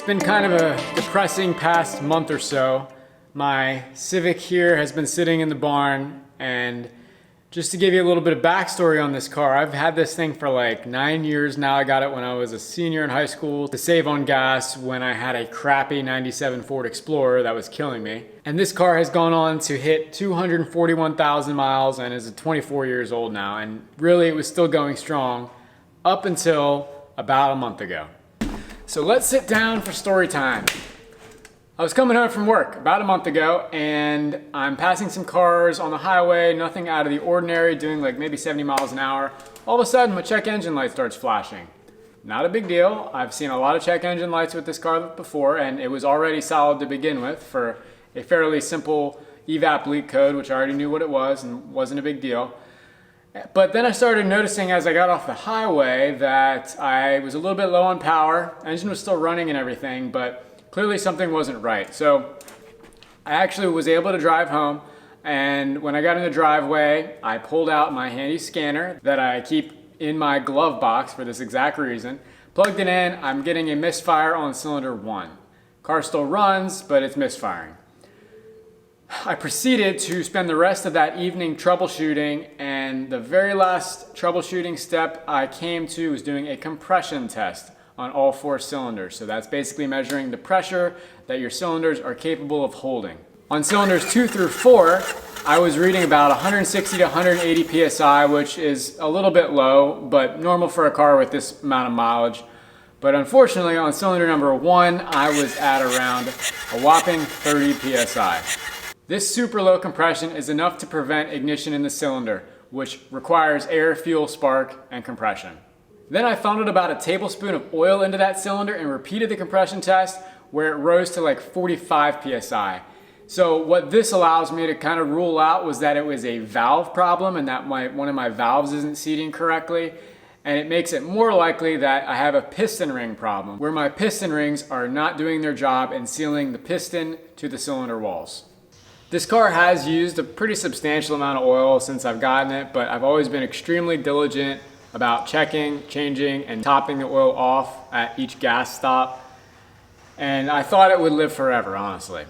been kind of a depressing past month or so. My Civic here has been sitting in the barn, and just to give you a little bit of backstory on this car, I've had this thing for like 9 years now. I got it when I was a senior in high school to save on gas when I had a crappy 97 Ford Explorer that was killing me. And this car has gone on to hit 241,000 miles and is 24 years old now. And really it was still going strong up until about a month ago. So let's sit down for story time. I was coming home from work about a month ago, and I'm passing some cars on the highway, nothing out of the ordinary, doing like maybe 70 miles an hour. All of a sudden, my check engine light starts flashing. Not a big deal. I've seen a lot of check engine lights with this car before, and it was already solid to begin with for a fairly simple evap leak code, which I already knew what it was and wasn't a big deal. But then I started noticing as I got off the highway that I was a little bit low on power. Engine was still running and everything, but clearly something wasn't right. So I actually was able to drive home, and when I got in the driveway, I pulled out my handy scanner that I keep in my glove box for this exact reason, plugged it in. I'm getting a misfire on cylinder 1. Car still runs, but it's misfiring. I proceeded to spend the rest of that evening troubleshooting, and the very last troubleshooting step I came to was doing a compression test on all 4 cylinders. So that's basically measuring the pressure that your cylinders are capable of holding. On cylinders 2 through 4, I was reading about 160 to 180 PSI, which is a little bit low, but normal for a car with this amount of mileage. But unfortunately, on cylinder number 1, I was at around a whopping 30 PSI. This super low compression is enough to prevent ignition in the cylinder, which requires air, fuel, spark, and compression. Then I funneled about a tablespoon of oil into that cylinder and repeated the compression test, where it rose to like 45 PSI. So what this allows me to kind of rule out was that it was a valve problem and that one of my valves isn't seating correctly. And it makes it more likely that I have a piston ring problem, where my piston rings are not doing their job and sealing the piston to the cylinder walls. This car has used a pretty substantial amount of oil since I've gotten it, but I've always been extremely diligent about checking, changing, and topping the oil off at each gas stop. And I thought it would live forever, honestly.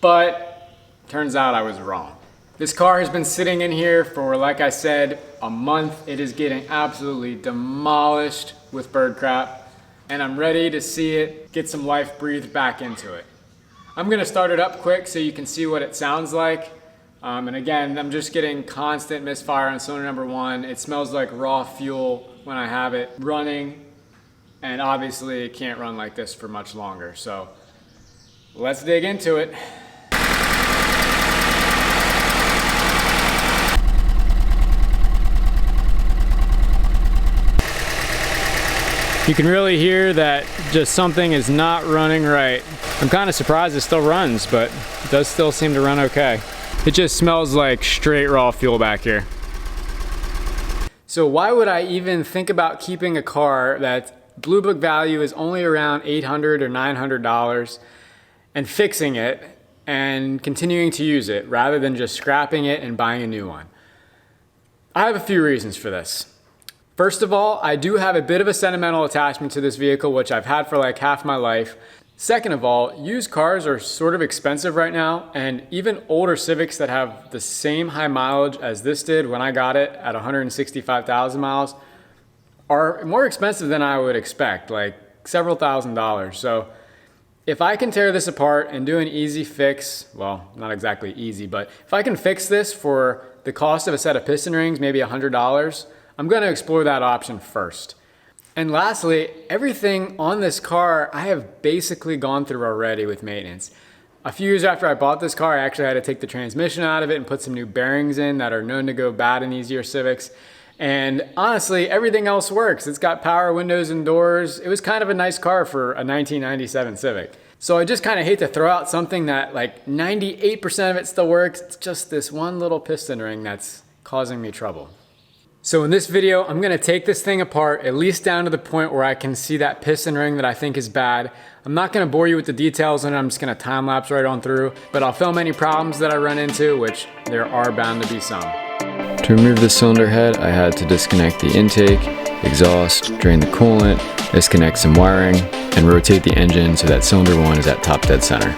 But turns out I was wrong. This car has been sitting in here for, like I said, a month. It is getting absolutely demolished with bird crap, and I'm ready to see it get some life breathed back into it. I'm gonna start it up quick so you can see what it sounds like. And again, I'm just getting constant misfire on cylinder number 1. It smells like raw fuel when I have it running, and obviously it can't run like this for much longer. So let's dig into it. You can really hear that just something is not running right. I'm kind of surprised it still runs, but it does still seem to run okay. It just smells like straight raw fuel back here. So why would I even think about keeping a car that Blue Book value is only around $800 or $900 and fixing it and continuing to use it rather than just scrapping it and buying a new one? I have a few reasons for this. First of all, I do have a bit of a sentimental attachment to this vehicle, which I've had for like half my life. Second of all, used cars are sort of expensive right now, and even older Civics that have the same high mileage as this did when I got it at 165,000 miles are more expensive than I would expect, like several $1,000s. So if I can tear this apart and do an easy fix, well, not exactly easy, but if I can fix this for the cost of a set of piston rings, maybe $100, I'm going to explore that option first. And lastly, everything on this car I have basically gone through already with maintenance. A few years after I bought this car, I actually had to take the transmission out of it and put some new bearings in that are known to go bad in these year Civics. And honestly, everything else works. It's got power windows and doors. It was kind of a nice car for a 1997 Civic. So I just kind of hate to throw out something that like 98% of it still works. It's just this one little piston ring that's causing me trouble. So in this video, I'm gonna take this thing apart, at least down to the point where I can see that piston ring that I think is bad. I'm not gonna bore you with the details on it, I'm just gonna time lapse right on through, but I'll film any problems that I run into, which there are bound to be some. To remove the cylinder head, I had to disconnect the intake, exhaust, drain the coolant, disconnect some wiring, and rotate the engine so that cylinder 1 is at top dead center.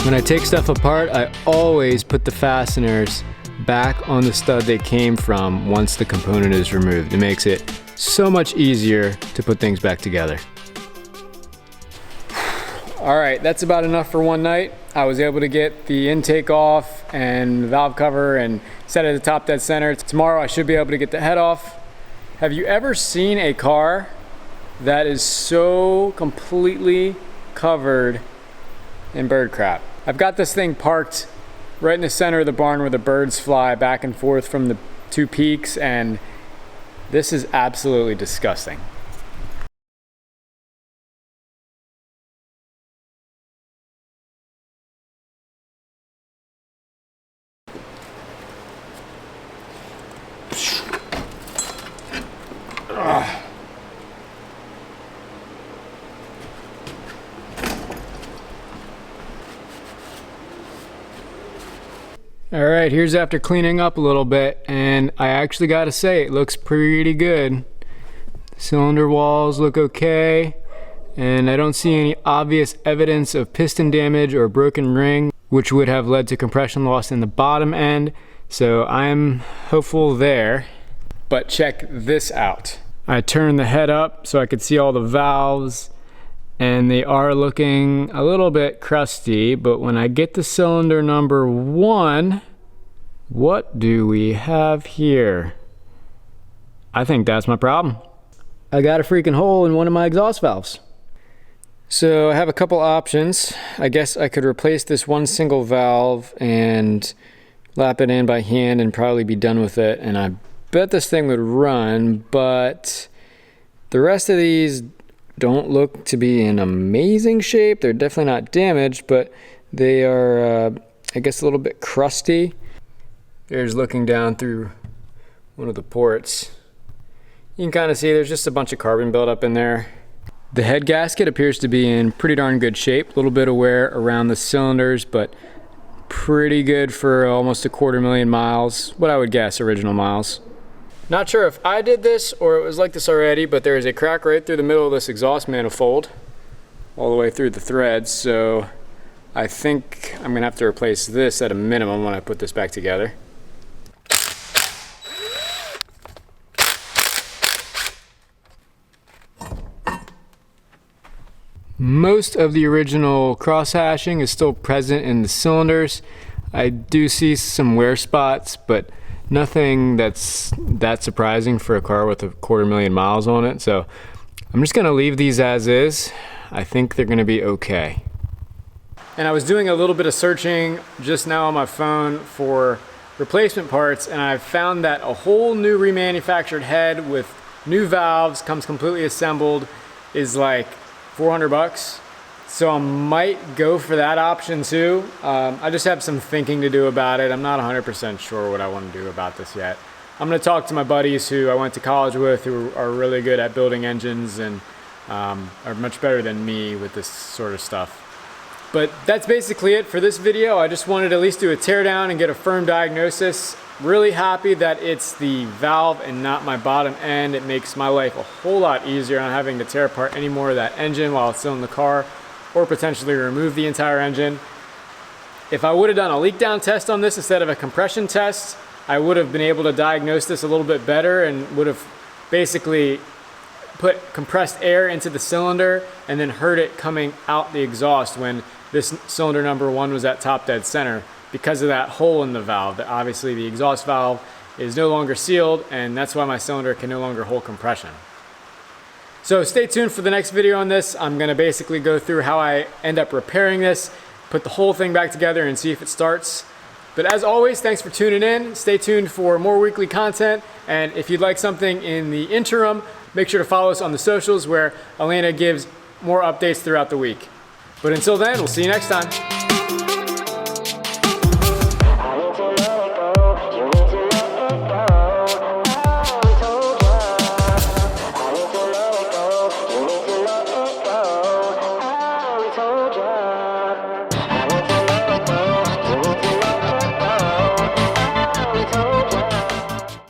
When I take stuff apart, I always put the fasteners back on the stud they came from once the component is removed. It makes it so much easier to put things back together. All right, that's about enough for one night. I was able to get the intake off and the valve cover and set it at the top dead center. Tomorrow I should be able to get the head off. Have you ever seen a car that is so completely covered in bird crap? I've got this thing parked right in the center of the barn where the birds fly back and forth from the two peaks, and this is absolutely disgusting. Ugh. All right, here's after cleaning up a little bit, and I actually gotta say it looks pretty good. Cylinder walls look okay, and I don't see any obvious evidence of piston damage or broken ring, which would have led to compression loss in the bottom end, so I'm hopeful there. But check this out. I turned the head up so I could see all the valves, and they are looking a little bit crusty, but when I get to cylinder number 1, what do we have here? I think that's my problem. I got a freaking hole in one of my exhaust valves. So I have a couple options. I guess I could replace this one single valve and lap it in by hand and probably be done with it, and I bet this thing would run, but the rest of these don't look to be in amazing shape. They're definitely not damaged, but they are, I guess, a little bit crusty. Here's looking down through one of the ports. You can kind of see there's just a bunch of carbon buildup in there. The head gasket appears to be in pretty darn good shape. A little bit of wear around the cylinders, but pretty good for almost 250,000 miles. What I would guess, original miles. Not sure if I did this or it was like this already, but there is a crack right through the middle of this exhaust manifold, all the way through the threads, so I think I'm gonna have to replace this at a minimum when I put this back together. Most of the original cross hashing is still present in the cylinders. I do see some wear spots, but nothing that's that surprising for a car with 250,000 miles on it. So I'm just gonna leave these as is. I think they're gonna be okay. And I was doing a little bit of searching just now on my phone for replacement parts, and I found that a whole new remanufactured head with new valves, comes completely assembled, is like 400 bucks. So I might go for that option too. I just have some thinking to do about it. I'm not 100% sure what I want to do about this yet. I'm gonna talk to my buddies who I went to college with, who are really good at building engines and are much better than me with this sort of stuff. But that's basically it for this video. I just wanted to at least do a teardown and get a firm diagnosis. Really happy that it's the valve and not my bottom end. It makes my life a whole lot easier on having to tear apart any more of that engine while it's still in the car, or potentially remove the entire engine. If I would have done a leak down test on this instead of a compression test, I would have been able to diagnose this a little bit better and would have basically put compressed air into the cylinder and then heard it coming out the exhaust when this cylinder number 1 was at top dead center because of that hole in the valve. Obviously the exhaust valve is no longer sealed, and that's why my cylinder can no longer hold compression. So stay tuned for the next video on this. I'm gonna basically go through how I end up repairing this, put the whole thing back together and see if it starts. But as always, thanks for tuning in. Stay tuned for more weekly content. And if you'd like something in the interim, make sure to follow us on the socials where Elaina gives more updates throughout the week. But until then, we'll see you next time.